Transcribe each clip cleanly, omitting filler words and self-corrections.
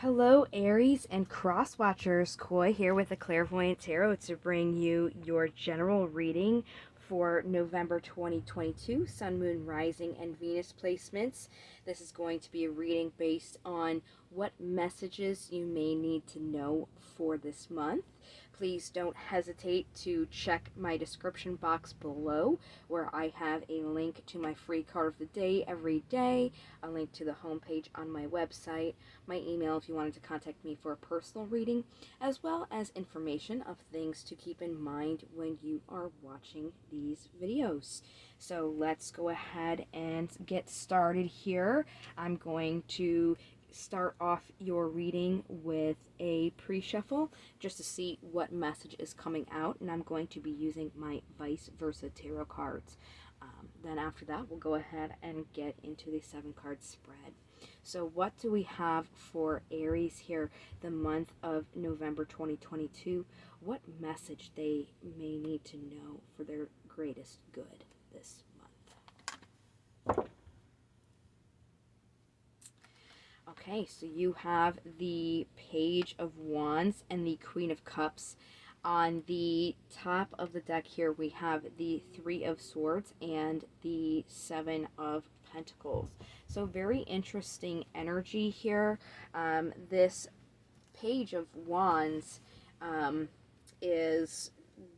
Hello, Aries and cross watchers. Koi here with the Clairvoyant Tarot to bring you your general reading for November 2022, Sun, Moon, Rising, and Venus placements. This is going to be a reading based on what messages you may need to know for this month. Please don't hesitate to check my description box below where I have a link to my free card of the day every day, a link to the homepage on my website, my email if you wanted to contact me for a personal reading, as well as information of things to keep in mind when you are watching these videos. So let's go ahead and get started here. I'm going to start off your reading with a pre-shuffle just to see what message is coming out, and I'm going to be using my vice versa tarot cards. Then after that, we'll go ahead and get into the 7-card spread. So what do we have for Aries here, the month of November 2022? What message they may need to know for their greatest good this month? Okay, so you have the Page of Wands and the Queen of Cups. On the top of the deck here, we have the Three of Swords and the Seven of Pentacles. So very interesting energy here. This Page of Wands is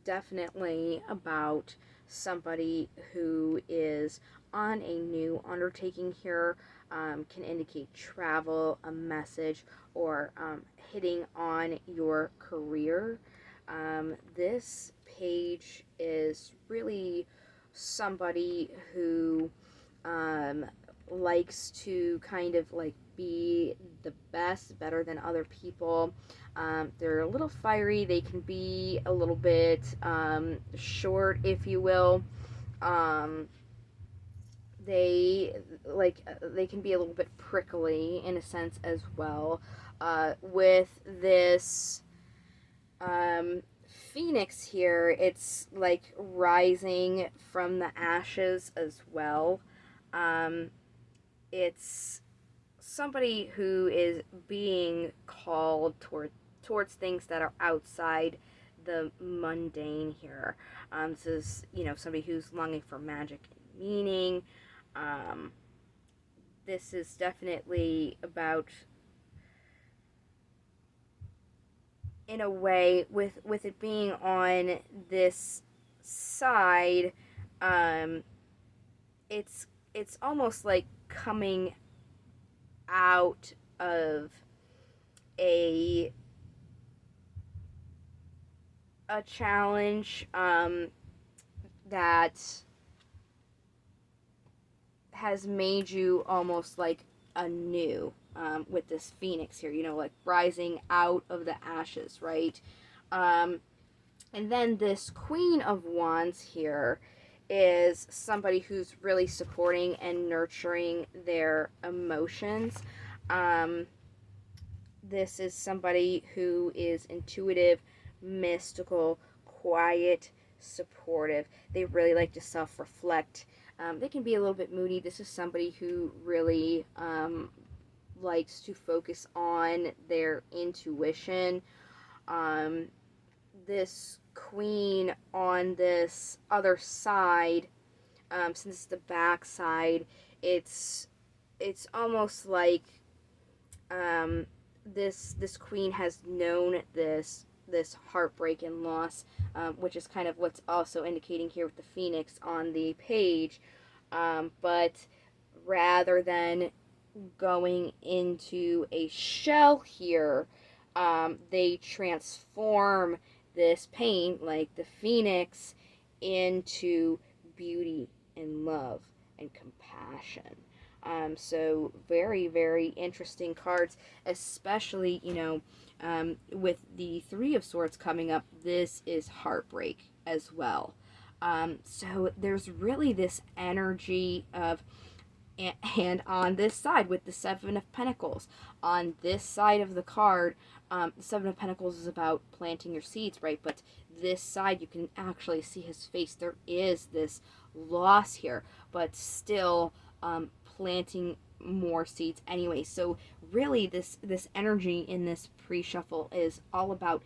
definitely about somebody who is on a new undertaking here. Can indicate travel, a message, or hitting on your career. This page is really somebody who likes to kind of like be the best, better than other people. They're a little fiery. They can be a little bit short, if you will. They can be a little bit prickly in a sense as well. With this Phoenix here, it's like rising from the ashes as well. It's somebody who is being called towards things that are outside the mundane here. This is, somebody who's longing for magic and meaning. This is definitely about, in a way, with it being on this side, it's almost like coming out of a challenge that has made you almost like anew, with this Phoenix here, like rising out of the ashes, right? And then this Queen of Wands here is somebody who's really supporting and nurturing their emotions. This is somebody who is intuitive, mystical, quiet, supportive. They really like to self-reflect. They can be a little bit moody. This is somebody who really likes to focus on their intuition. This queen on this other side, since it's the back side, it's almost like this queen has known this heartbreak and loss, which is kind of what's also indicating here with the Phoenix on the page. But rather than going into a shell here, they transform this pain, like the Phoenix, into beauty and love and compassion. So very, very interesting cards, especially, with the Three of Swords coming up. This is heartbreak as well. So there's really this energy of, and on this side with the Seven of Pentacles, on this side of the card, the Seven of Pentacles is about planting your seeds, right? But this side, you can actually see his face. There is this loss here, but still planting more seeds anyway. So really this energy in this pre-shuffle is all about,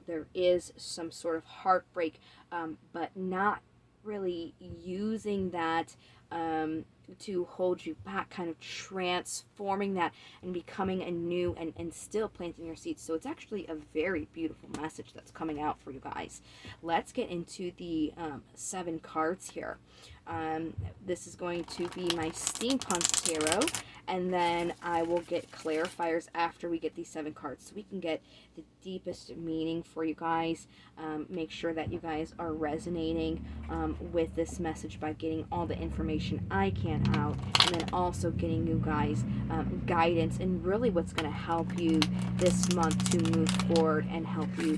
there is some sort of heartbreak, but not really using that to hold you back, kind of transforming that and becoming anew, and still planting your seeds. So it's actually a very beautiful message that's coming out for you guys. Let's get into the 7 cards here. This is going to be my steampunk tarot, and then I will get clarifiers after we get these 7 cards, so we can get the deepest meaning for you guys. Make sure that you guys are resonating with this message by getting all the information I can out, and then also getting you guys guidance and really what's going to help you this month to move forward and help you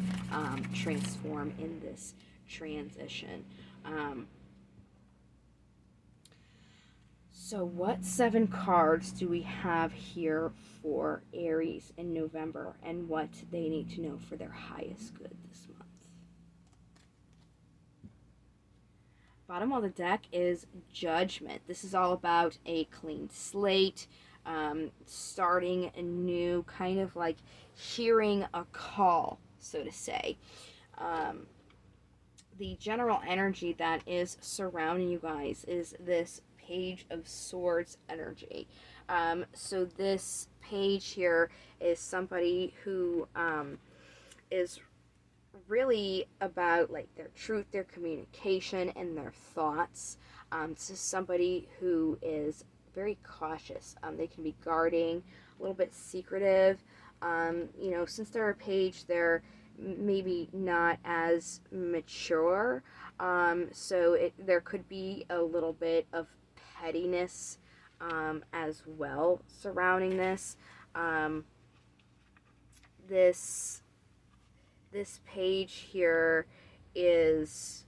transform in this transition. So what 7 cards do we have here for Aries in November, and what they need to know for their highest good this month? Bottom of the deck is Judgment. This is all about a clean slate, starting anew, kind of like hearing a call, so to say. The general energy that is surrounding you guys is this Page of Swords energy. So this page here is somebody who is really about like their truth, their communication, and their thoughts. This is somebody who is very cautious. They can be guarding, a little bit secretive. Since they're a page, they're maybe not as mature. So there could be a little bit of pettiness as well surrounding this. This page here is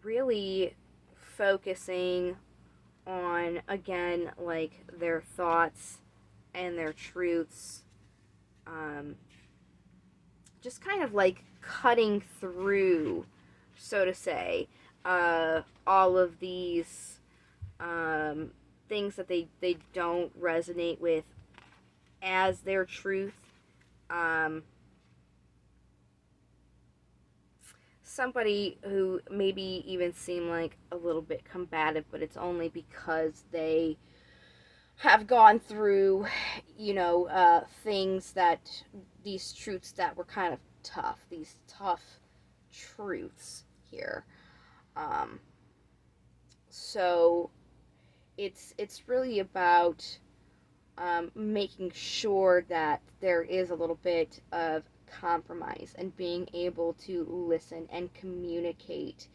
really focusing on, again, like their thoughts and their truths, just kind of like cutting through, so to say, all of these things that they don't resonate with as their truth. Somebody who maybe even seem like a little bit combative, but it's only because they have gone through, things that, these truths that were kind of tough, these tough truths here. So it's really about making sure that there is a little bit of compromise and being able to listen and communicate,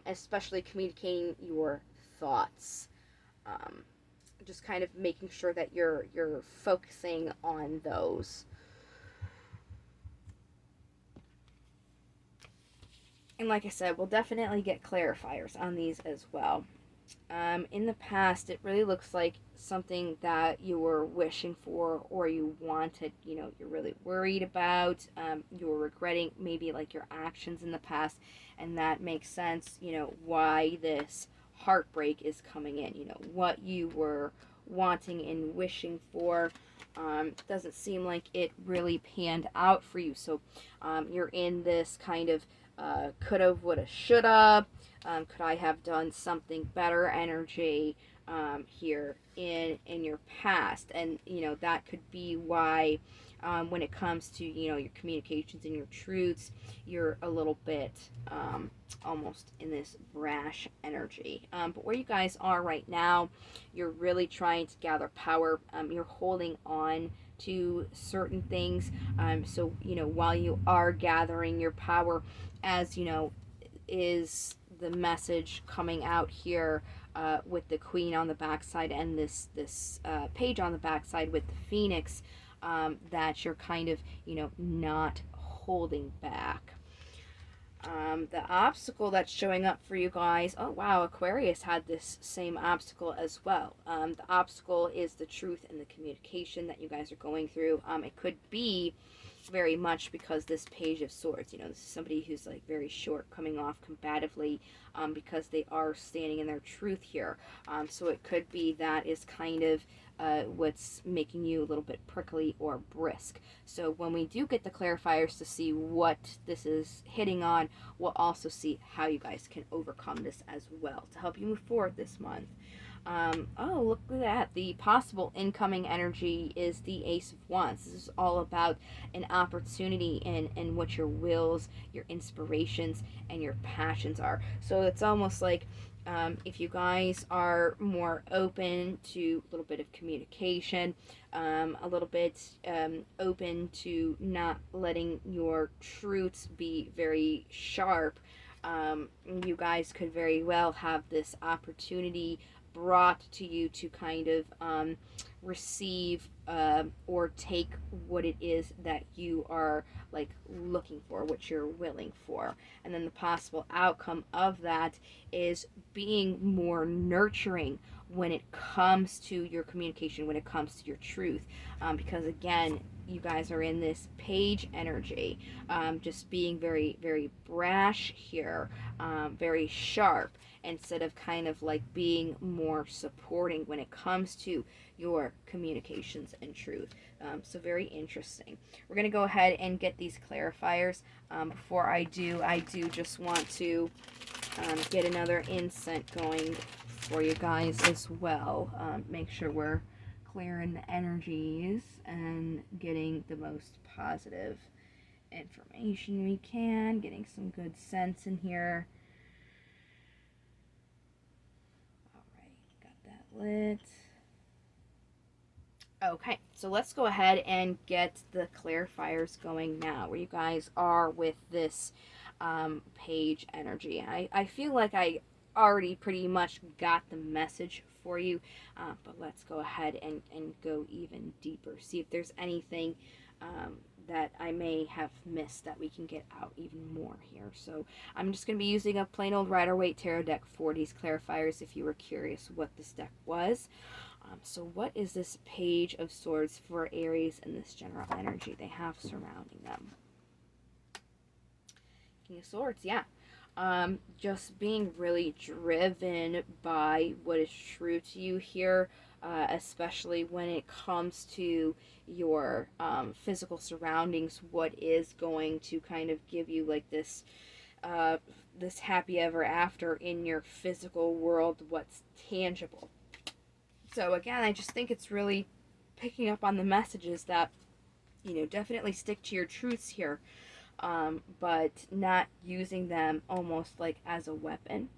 especially communicating your thoughts. Just kind of making sure that you're focusing on those. And like I said, we'll definitely get clarifiers on these as well. In the past, it really looks like something that you were wishing for or you wanted, you're really worried about, you were regretting maybe like your actions in the past, and that makes sense, why this heartbreak is coming in, what you were wanting and wishing for. Doesn't seem like it really panned out for you. So you're in this kind of coulda, woulda, shoulda, could I have done something better energy here in your past. And that could be why when it comes to your communications and your truths, you're a little bit almost in this brash energy. But where you guys are right now, you're really trying to gather power. You're holding on to certain things. So while you are gathering your power, as is the message coming out here with the Queen on the backside and this page on the backside with the Phoenix, that you're kind of not holding back. The obstacle that's showing up for you guys, oh wow, Aquarius had this same obstacle as well. The obstacle is the truth and the communication that you guys are going through. It could be very much because this Page of Swords, you know, this is somebody who's like very short, coming off combatively, because they are standing in their truth here. So it could be that is kind of what's making you a little bit prickly or brisk. So when we do get the clarifiers to see what this is hitting on, we'll also see how you guys can overcome this as well to help you move forward this month. Oh, look at that. The possible incoming energy is the Ace of Wands. This is all about an opportunity and what your wills, your inspirations, and your passions are. So it's almost like if you guys are more open to a little bit of communication, a little bit open to not letting your truths be very sharp, you guys could very well have this opportunity brought to you to kind of receive or take what it is that you are like looking for, what you're willing for. And then the possible outcome of that is being more nurturing when it comes to your communication, when it comes to your truth, because again, you guys are in this Page energy, just being very, very brash here, very sharp, instead of kind of like being more supporting when it comes to your communications and truth. So very interesting. We're going to go ahead and get these clarifiers. Before I do just want to get another incense going for you guys as well. Make sure we're clearing the energies and getting the most positive information we can, getting some good sense in here. Lit. Okay, so let's go ahead and get the clarifiers going now, where you guys are with this Page energy. I feel like I already pretty much got the message for you, but let's go ahead and go even deeper. See if there's anything that I may have missed that we can get out even more here. So I'm just going to be using a plain old Rider-Waite tarot deck for these clarifiers if you were curious what this deck was. So what is this Page of Swords for Aries and this general energy they have surrounding them? King of Swords, yeah. Just being really driven by what is true to you here, especially when it comes to your physical surroundings, what is going to kind of give you like this this happy ever after in your physical world, what's tangible. So again, I just think it's really picking up on the messages that, you know, definitely stick to your truths here, but not using them almost like as a weapon.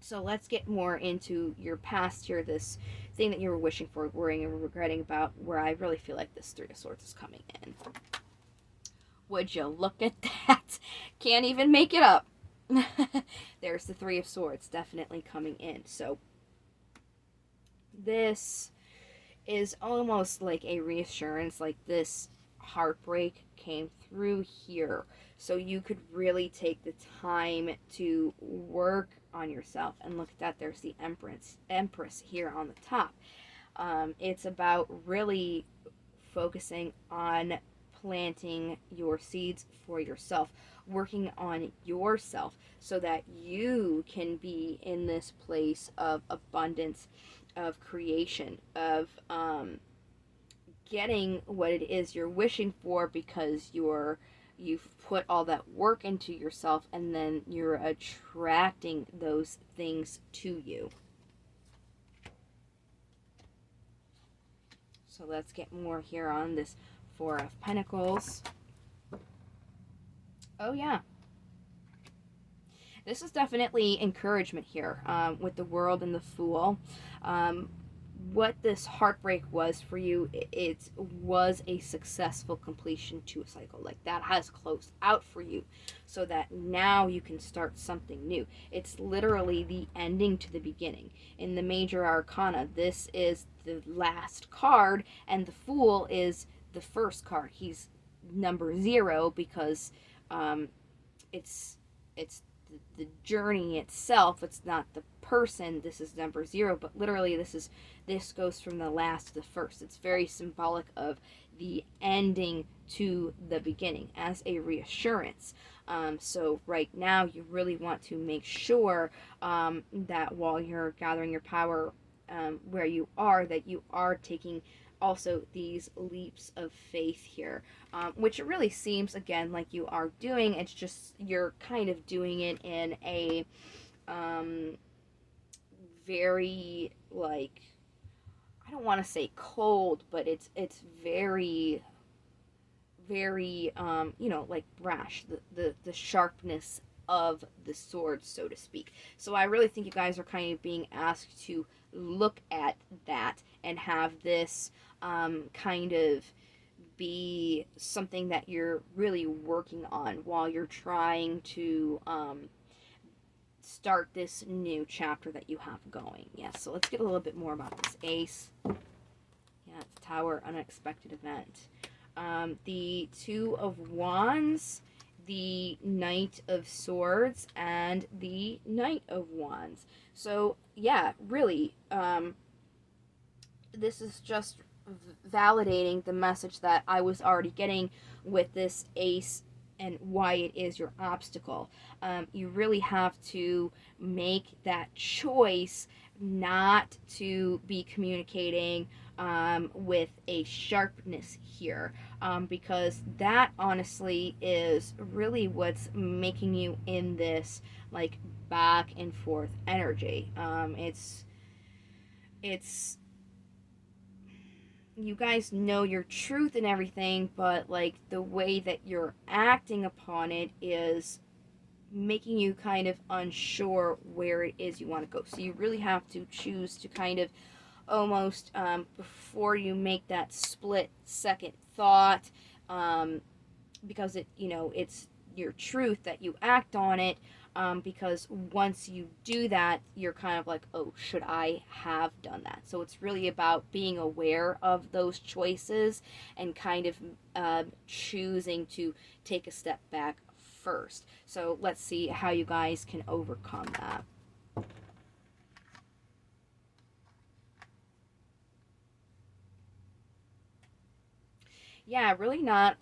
So let's get more into your past here, this thing that you were wishing for, worrying and regretting about, where I really feel like this Three of Swords is coming in. Would you look at that? Can't even make it up. There's the Three of Swords definitely coming in. So this is almost like a reassurance, like this heartbreak came through here, so you could really take the time to work on yourself. And look at that, there's the Empress here on the top. It's about really focusing on planting your seeds for yourself, working on yourself so that you can be in this place of abundance, of creation, of getting what it is you're wishing for, because you've put all that work into yourself, and then you're attracting those things to you. So let's get more here on this Four of Pentacles. Oh yeah, this is definitely encouragement here, with the World and the Fool. What this heartbreak was for you, it was a successful completion to a cycle. Like, that has closed out for you, so that now you can start something new. It's literally the ending to the beginning. In the Major Arcana, this is the last card, and the Fool is the first card. He's number 0 because it's the journey itself. It's not the person. This is number 0, but literally this goes from the last to the first. It's very symbolic of the ending to the beginning as a reassurance. So right now you really want to make sure that while you're gathering your power where you are, that you are taking also these leaps of faith here, which it really seems again like you are doing. It's just you're kind of doing it in a very, like, I don't want to say cold, but it's very like brash, the sharpness of the sword, so to speak. So I really think you guys are kind of being asked to look at that and have this kind of be something that you're really working on while you're trying to start this new chapter that you have going. Yes, so let's get a little bit more about this ace. Yeah, it's Tower, unexpected event. The Two of Wands, the Knight of Swords, and the Knight of Wands. So, yeah, really, this is just validating the message that I was already getting with this ace and why it is your obstacle. You really have to make that choice not to be communicating with a sharpness here, because that honestly is really what's making you in this like back and forth energy. It's you guys know your truth and everything, but like the way that you're acting upon it is making you kind of unsure where it is you want to go. So you really have to choose to kind of almost before you make that split second thought, because it's your truth that you act on it, because once you do that, you're kind of like, oh, should I have done that? So it's really about being aware of those choices and kind of choosing to take a step back first. So let's see how you guys can overcome that. Yeah, really not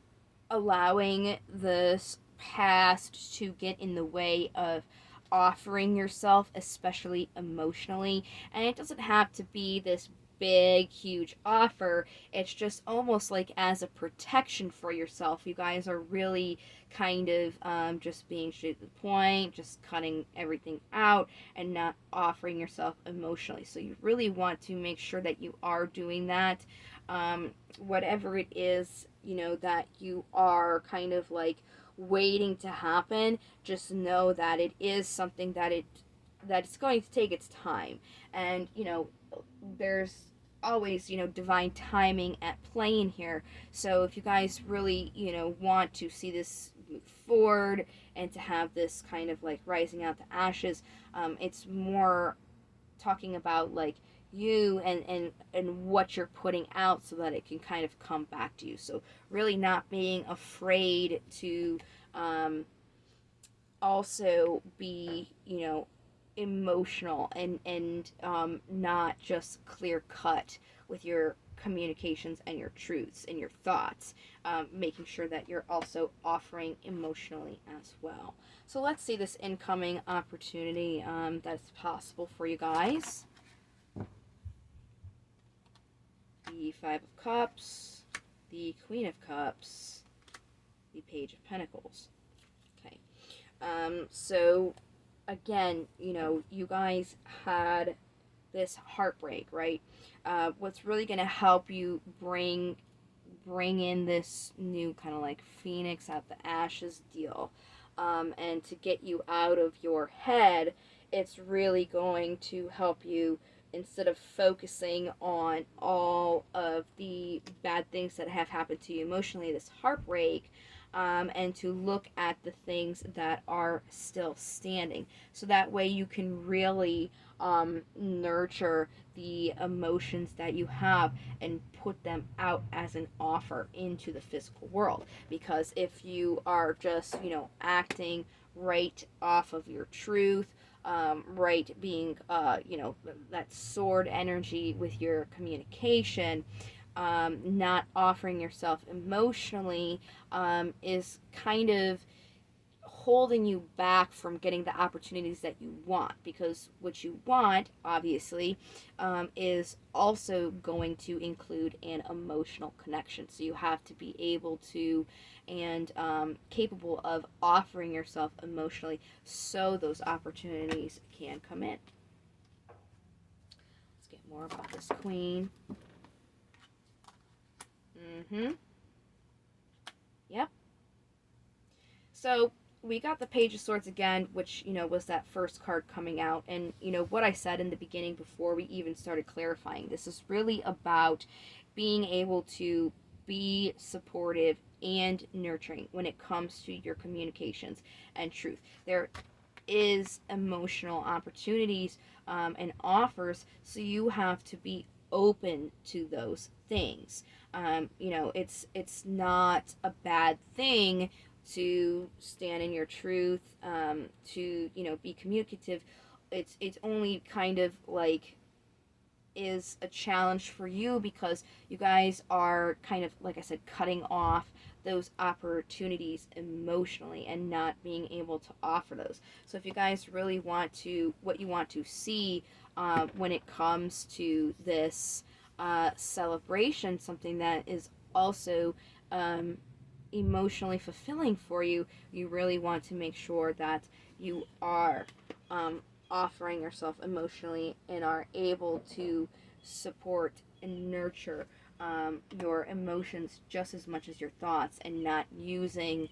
allowing this past to get in the way of offering yourself, especially emotionally. And it doesn't have to be this big, huge offer. It's just almost like as a protection for yourself. You guys are really kind of just being straight to the point, just cutting everything out and not offering yourself emotionally. So you really want to make sure that you are doing that. Whatever it is, that you are kind of like waiting to happen, just know that it is something that it's going to take its time. And there's always divine timing at play in here. So if you guys really want to see this move forward and to have this kind of like rising out the ashes, it's more talking about like you and what you're putting out so that it can kind of come back to you. So really not being afraid to also be emotional and not just clear cut with your communications and your truths and your thoughts, making sure that you're also offering emotionally as well. So let's see this incoming opportunity that's possible for you guys. The Five of Cups, the Queen of Cups, the Page of Pentacles. Okay. So again, you guys had this heartbreak, right? What's really going to help you bring in this new kind of like phoenix out the ashes deal, and to get you out of your head, it's really going to help you, instead of focusing on all of the bad things that have happened to you emotionally, this heartbreak, and to look at the things that are still standing. So that way you can really nurture the emotions that you have and put them out as an offer into the physical world. Because if you are just, acting right off of your truth, right being, that sword energy with your communication, not offering yourself emotionally, is kind of holding you back from getting the opportunities that you want, because what you want, obviously, is also going to include an emotional connection. So you have to be able to and capable of offering yourself emotionally so those opportunities can come in. Let's get more about this queen. Yep. So we got the Page of Swords again, which, was that first card coming out. And, what I said in the beginning before we even started clarifying, this is really about being able to be supportive and nurturing when it comes to your communications and truth. There is emotional opportunities and offers, so you have to be open to those things. It's not a bad thing to stand in your truth, to be communicative. It's only kind of like is a challenge for you because you guys are kind of, like I said, cutting off those opportunities emotionally and not being able to offer those. So if you guys really want to, what you want to see when it comes to this celebration, something that is also emotionally fulfilling for you, you really want to make sure that you are offering yourself emotionally and are able to support and nurture your emotions just as much as your thoughts, and not using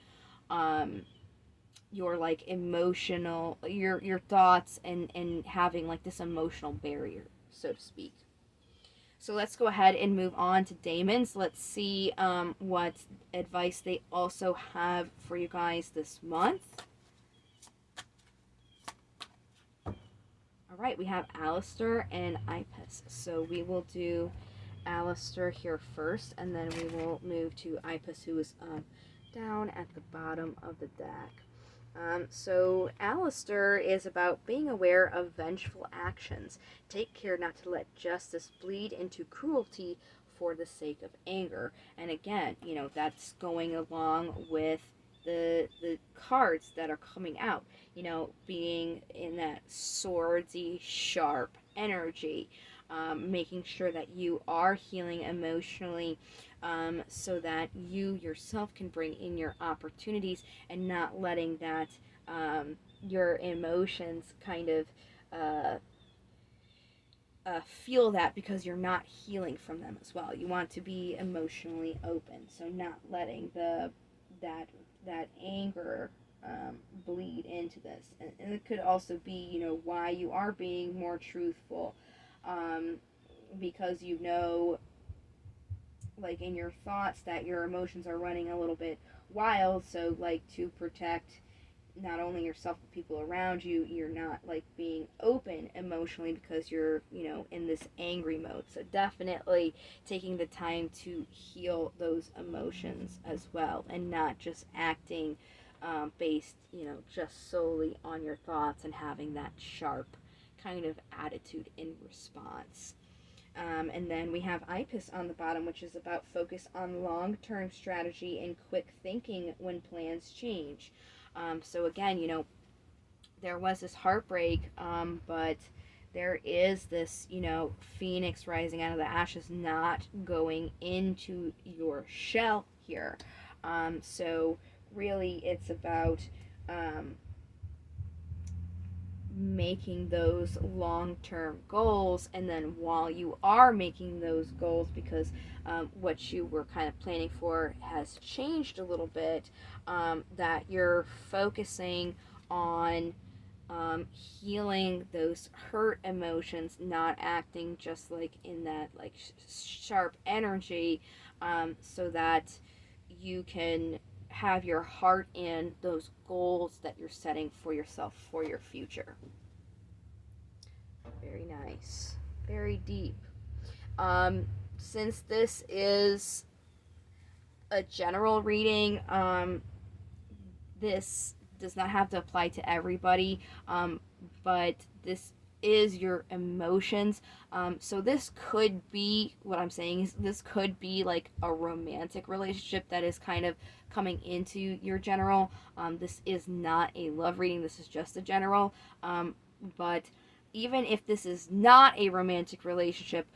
your like emotional your thoughts and having like this emotional barrier, so to speak. So let's go ahead and move on to Daemons. Let's see what advice they also have for you guys this month. All right, we have Alistair and Ipis. So we will do Alistair here first, and then we will move to Ipis, who is down at the bottom of the deck. So Alistair is about being aware of vengeful actions. Take care not to let justice bleed into cruelty for the sake of anger. And again, that's going along with the cards that are coming out, being in that swordsy, sharp energy, making sure that you are healing emotionally, so that you yourself can bring in your opportunities and not letting that your emotions kind of feel that, because you're not healing from them as well. You want to be emotionally open, so not letting that anger bleed into this. And it could also be, why you are being more truthful, because like in your thoughts that your emotions are running a little bit wild, so like to protect not only yourself but people around you, you're not like being open emotionally because you're in this angry mode. So definitely taking the time to heal those emotions as well, and not just acting based just solely on your thoughts and having that sharp kind of attitude in response. And then we have Ipis on the bottom, which is about focus on long-term strategy and quick thinking when plans change. So again, there was this heartbreak, but there is this, phoenix rising out of the ashes, not going into your shell here. So really it's about making those long-term goals, and then while you are making those goals, because what you were kind of planning for has changed a little bit, that you're focusing on healing those hurt emotions, not acting just like in that like sharp energy, so that you can have your heart in those goals that you're setting for yourself for your future. Very nice. Very deep. Since this is a general reading, this does not have to apply to everybody, but this is your emotions. So this could be, what I'm saying is, this could be like a romantic relationship that is kind of coming into your general. This is not a love reading, this is just a general. But even if this is not a romantic relationship,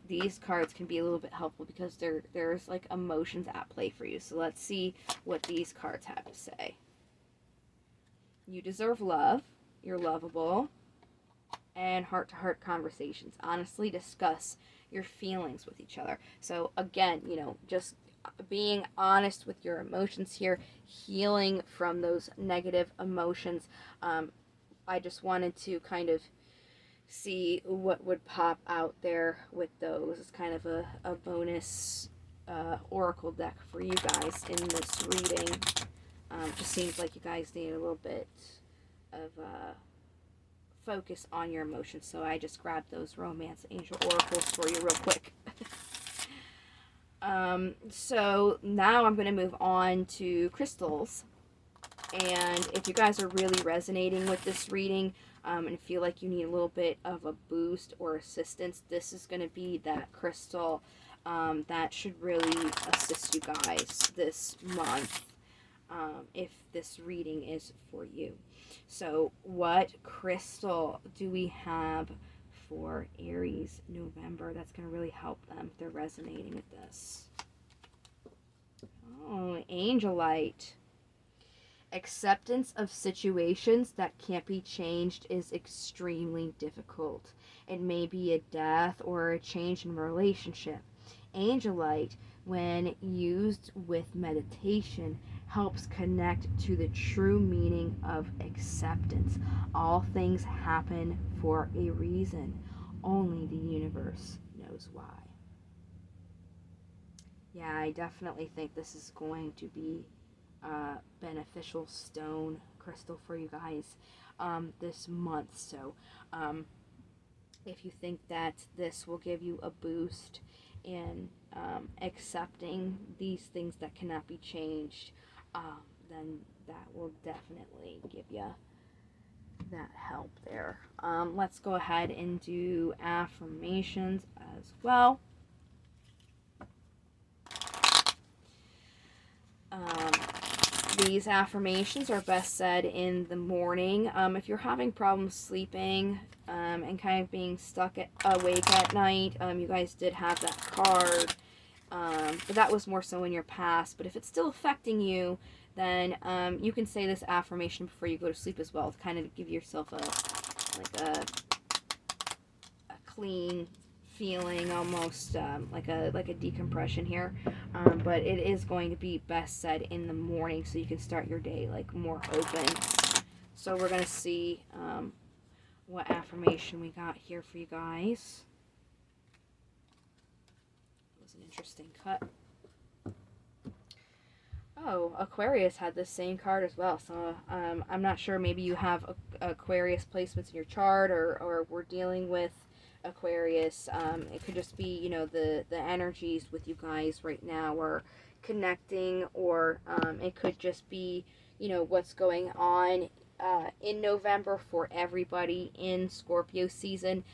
these cards can be a little bit helpful because there's like emotions at play for you. So let's see what these cards have to say. You deserve love. You're lovable. And heart-to-heart conversations. Honestly discuss your feelings with each other. So again, just being honest with your emotions here, healing from those negative emotions. I just wanted to kind of see what would pop out there with those. It's kind of a bonus oracle deck for you guys in this reading. Just seems like you guys need a little bit of focus on your emotions, so I just grabbed those romance angel oracles for you real quick. So now I'm going to move on to crystals. And if you guys are really resonating with this reading and feel like you need a little bit of a boost or assistance, this is going to be that crystal that should really assist you guys this month, if this reading is for you. So what crystal do we have for Aries November that's going to really help them if they're resonating with this? Oh, Angelite. Acceptance of situations that can't be changed is extremely difficult. It may be a death or a change in relationship. Angelite, when used with meditation, helps connect to the true meaning of acceptance. All things happen for a reason. Only the universe knows why. Yeah, I definitely think this is going to be beneficial stone crystal for you guys this month. So if you think that this will give you a boost in accepting these things that cannot be changed, then that will definitely give you that help there. Let's go ahead and do affirmations as well. These affirmations are best said in the morning. If you're having problems sleeping and kind of being stuck awake at night, you guys did have that card, but that was more so in your past. But if it's still affecting you, then you can say this affirmation before you go to sleep as well, to kind of give yourself a clean feeling, almost like a decompression here, but it is going to be best said in the morning so you can start your day like more open. So we're going to see what affirmation we got here for you guys. It was an interesting cut. Oh, Aquarius had the same card as well, so I'm not sure, maybe you have Aquarius placements in your chart, or we're dealing with Aquarius. It could just be, the energies with you guys right now are connecting, or it could just be, what's going on in November for everybody in Scorpio season.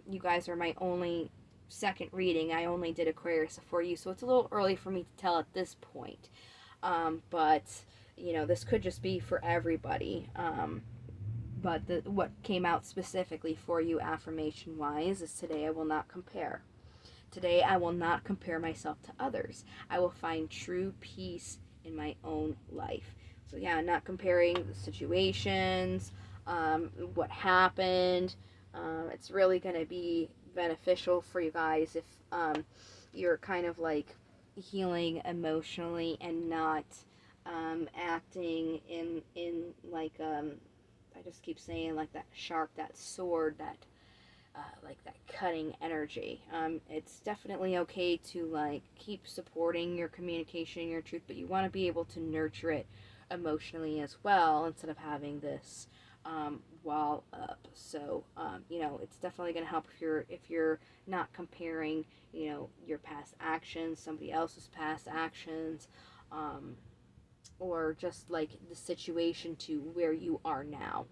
You guys are my only second reading. I only did Aquarius for you, so it's a little early for me to tell at this point. But this could just be for everybody. But what came out specifically for you affirmation wise is, today I will not compare. Today I will not compare myself to others. I will find true peace in my own life. So yeah, not comparing the situations, what happened. It's really going to be beneficial for you guys if you're kind of like healing emotionally and not acting in like I just keep saying, like that sharp, that sword, that like that cutting energy. It's definitely okay to like keep supporting your communication, your truth, but you want to be able to nurture it emotionally as well, instead of having this wall up. So it's definitely going to help if you're not comparing your past actions, somebody else's past actions. or just like the situation to where you are now.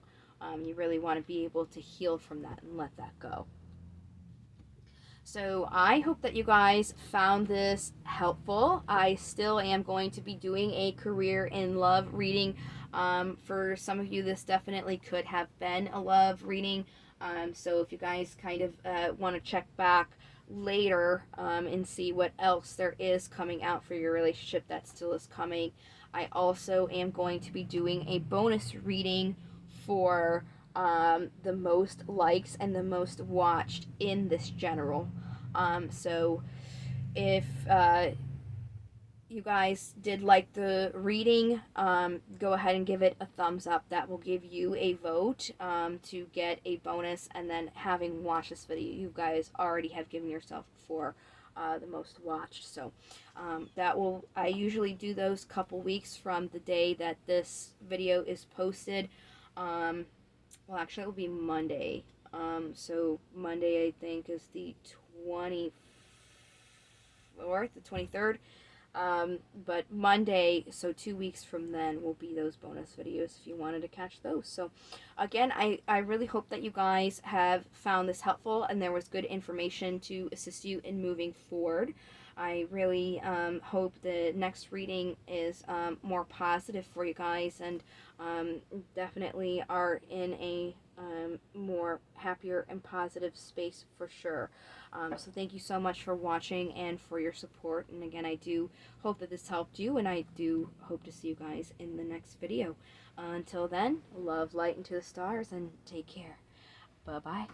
You really want to be able to heal from that and let that go. So I hope that you guys found this helpful. I still am going to be doing a career in love reading. For some of you, this definitely could have been a love reading. So if you guys kind of want to check back later and see what else there is coming out for your relationship that still is coming, I also am going to be doing a bonus reading for the most likes and the most watched in this general. So if you guys did like the reading, go ahead and give it a thumbs up. That will give you a vote to get a bonus. And then having watched this video, you guys already have given yourself for the most watched. So that will, I usually do those couple weeks from the day that this video is posted. Well, actually, it will be Monday. So Monday, I think, is the 24th, the 23rd. But Monday, so 2 weeks from then, will be those bonus videos if you wanted to catch those. So again, I really hope that you guys have found this helpful and there was good information to assist you in moving forward. I really hope the next reading is more positive for you guys, and definitely are in a more happier and positive space for sure. So thank you so much for watching and for your support. And again, I do hope that this helped you, and I do hope to see you guys in the next video. Until then, love, light, into the stars, and take care. Bye-bye.